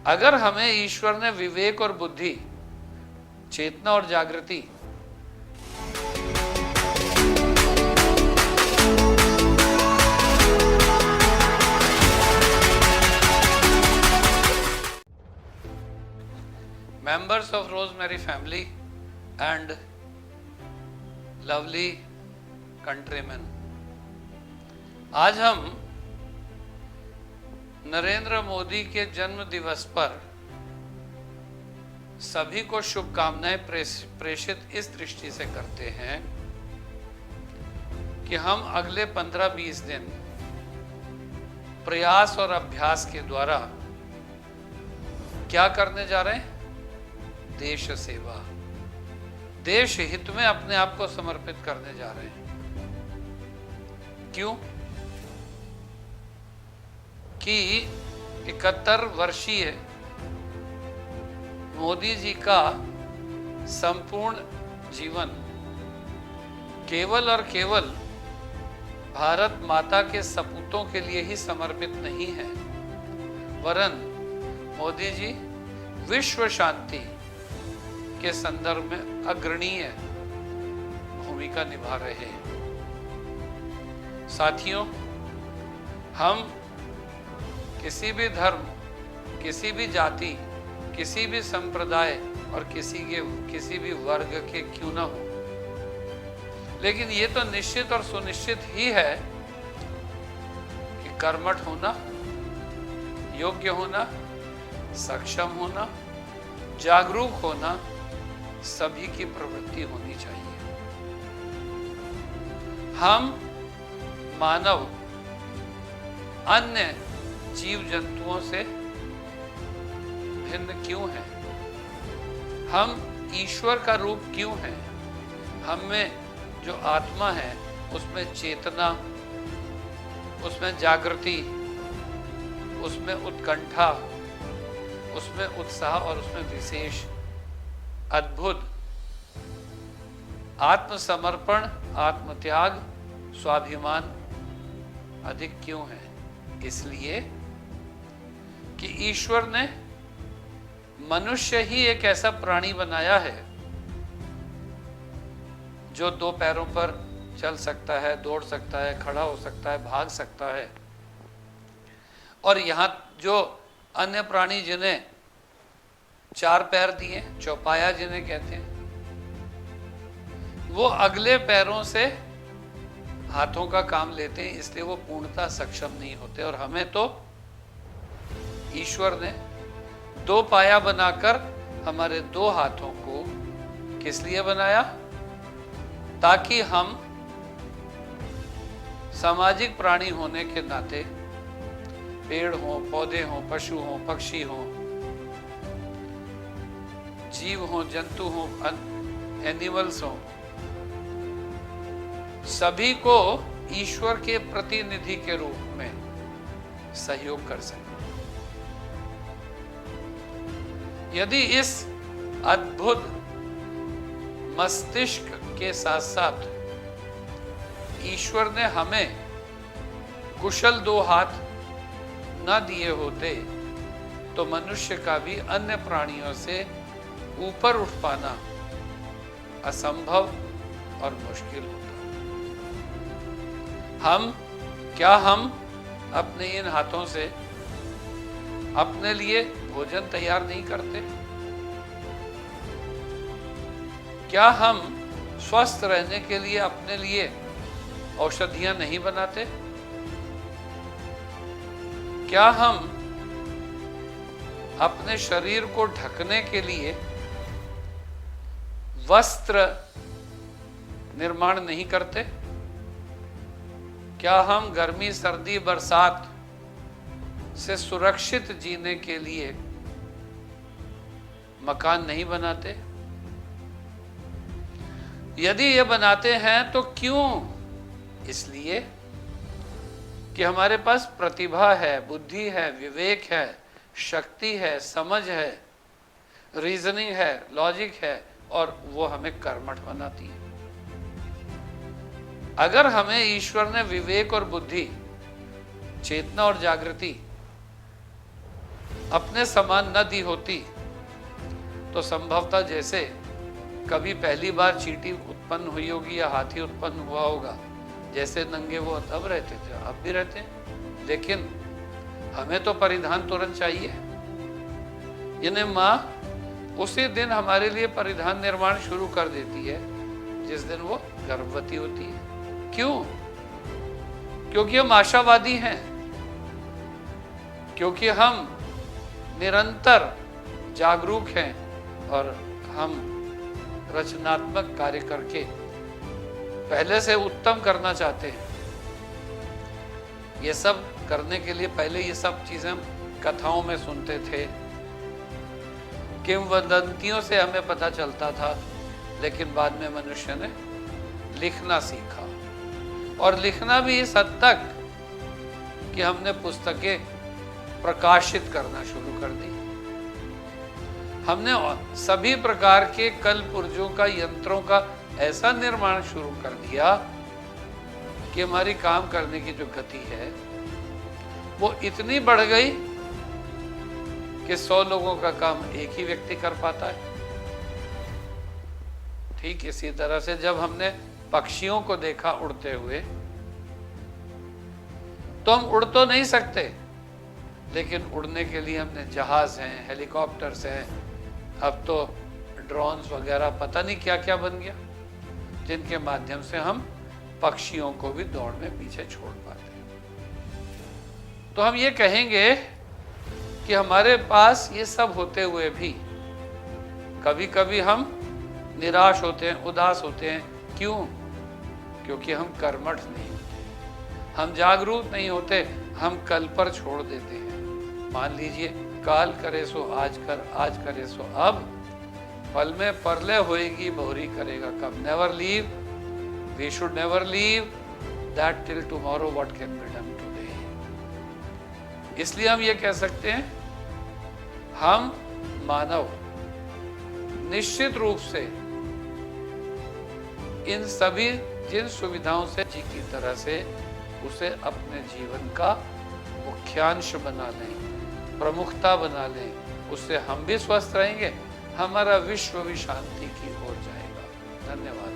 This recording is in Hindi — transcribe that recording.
अगर हमें ईश्वर ने विवेक और बुद्धि, चेतना और जागृति members of Rosemary family and lovely countrymen, आज हम नरेंद्र मोदी के जन्म दिवस पर सभी को शुभकामनाएं प्रेषित इस दृष्टि से करते हैं कि हम अगले 15-20 दिन प्रयास और अभ्यास के द्वारा क्या करने जा रहे हैं? देश सेवा, देश हित में अपने आप को समर्पित करने जा रहे हैं। क्यों? कि 71 वर्षीय मोदी जी का संपूर्ण जीवन केवल और केवल भारत माता के सपूतों के लिए ही समर्पित नहीं है, वरन मोदी जी विश्व शांति के संदर्भ में अग्रणीय भूमिका निभा रहे हैं। साथियों, हम किसी भी धर्म, किसी भी जाति, किसी भी संप्रदाय और किसी भी वर्ग के क्यों ना हो, लेकिन ये तो निश्चित और सुनिश्चित ही है कि कर्मठ होना, योग्य होना, सक्षम होना, जागरूक होना सभी की प्रवृत्ति होनी चाहिए। हम मानव अन्य जीव जंतुओं से भिन्न क्यों हैं? हम ईश्वर का रूप क्यों हैं? हम में जो आत्मा है उसमें चेतना, उसमें जागृति, उसमें उत्कंठा, उसमें उत्साह और उसमें विशेष अद्भुत आत्मसमर्पण, आत्मत्याग, स्वाभिमान अधिक क्यों है? इसलिए कि ईश्वर ने मनुष्य ही एक ऐसा प्राणी बनाया है जो 2 पैरों पर चल सकता है, दौड़ सकता है, खड़ा हो सकता है, भाग सकता है। और यहां जो अन्य प्राणी जिन्हें 4 पैर दिए, चौपाया जिन्हें कहते हैं, वो अगले पैरों से हाथों का काम लेते हैं, इसलिए वो पूर्णतः सक्षम नहीं होते। और हमें तो ईश्वर ने 2 पाया बनाकर हमारे 2 हाथों को किस लिए बनाया? ताकि हम सामाजिक प्राणी होने के नाते पेड़ हो, पौधे हो, पशु हो, पक्षी हो, जीव हो, जंतु हो, एनिमल्स हो, सभी को ईश्वर के प्रतिनिधि के रूप में सहयोग कर सके। यदि इस अद्भुत मस्तिष्क के साथ साथ ईश्वर ने हमें कुशल 2 हाथ न दिए होते तो मनुष्य का भी अन्य प्राणियों से ऊपर उठ पाना असंभव और मुश्किल होता। हम अपने इन हाथों से अपने लिए भोजन तैयार नहीं करते? क्या हम स्वस्थ रहने के लिए अपने लिए औषधियां नहीं बनाते? क्या हम अपने शरीर को ढकने के लिए वस्त्र निर्माण नहीं करते? क्या हम गर्मी, सर्दी, बरसात से सुरक्षित जीने के लिए मकान नहीं बनाते? यदि ये बनाते हैं तो क्यों? इसलिए कि हमारे पास प्रतिभा है, बुद्धि है, विवेक है, शक्ति है, समझ है, रीजनिंग है, लॉजिक है, और वो हमें कर्मठ बनाती है। अगर हमें ईश्वर ने विवेक और बुद्धि, चेतना और जागृति अपने समान न दी होती तो संभवतः जैसे कभी पहली बार चींटी उत्पन्न हुई होगी या हाथी उत्पन्न हुआ होगा, जैसे नंगे वो तब रहते थे अब भी रहते हैं। लेकिन हमें तो परिधान तुरंत चाहिए। यानी माँ उसी दिन हमारे लिए परिधान निर्माण शुरू कर देती है जिस दिन वो गर्भवती होती है। क्यों? क्योंकि हम आशावादी हैं, क्योंकि हम निरंतर जागरूक हैं और हम रचनात्मक कार्य करके पहले से उत्तम करना चाहते हैं। ये सब करने के लिए पहले ये सब चीजें हम कथाओं में सुनते थे, किंवदंतियों से हमें पता चलता था, लेकिन बाद में मनुष्य ने लिखना सीखा और लिखना भी इस हद तक कि हमने पुस्तकें प्रकाशित करना शुरू कर दी। हमने सभी प्रकार के कल पुर्जों का, यंत्रों का ऐसा निर्माण शुरू कर दिया कि हमारी काम करने की जो गति है वो इतनी बढ़ गई कि 100 लोगों का काम एक ही व्यक्ति कर पाता है। ठीक इसी तरह से जब हमने पक्षियों को देखा उड़ते हुए, तो हम उड़ तो नहीं सकते, लेकिन उड़ने के लिए हमने जहाज हैं, हेलीकॉप्टर्स हैं, अब तो ड्रोन्स वगैरह पता नहीं क्या क्या बन गया, जिनके माध्यम से हम पक्षियों को भी दौड़ में पीछे छोड़ पाते हैं। तो हम ये कहेंगे कि हमारे पास ये सब होते हुए भी कभी कभी हम निराश होते हैं, उदास होते हैं। क्यों? क्योंकि हम कर्मठ नहीं होते, हम जागरूक नहीं होते, हम कल पर छोड़ देते हैं। मान लीजिए काल करे सो आज कर, आज करे सो अब, पल में परले होएगी बहुरी करेगा कब। Never leave, we should never leave that till tomorrow what can be done today. इसलिए हम ये कह सकते हैं, हम मानव निश्चित रूप से इन सभी जिन सुविधाओं से जी की तरह से उसे अपने जीवन का मुख्यांश बना लें, प्रमुखता बना लें, उससे हम भी स्वस्थ रहेंगे, हमारा विश्व भी शांति की ओर जाएगा। धन्यवाद।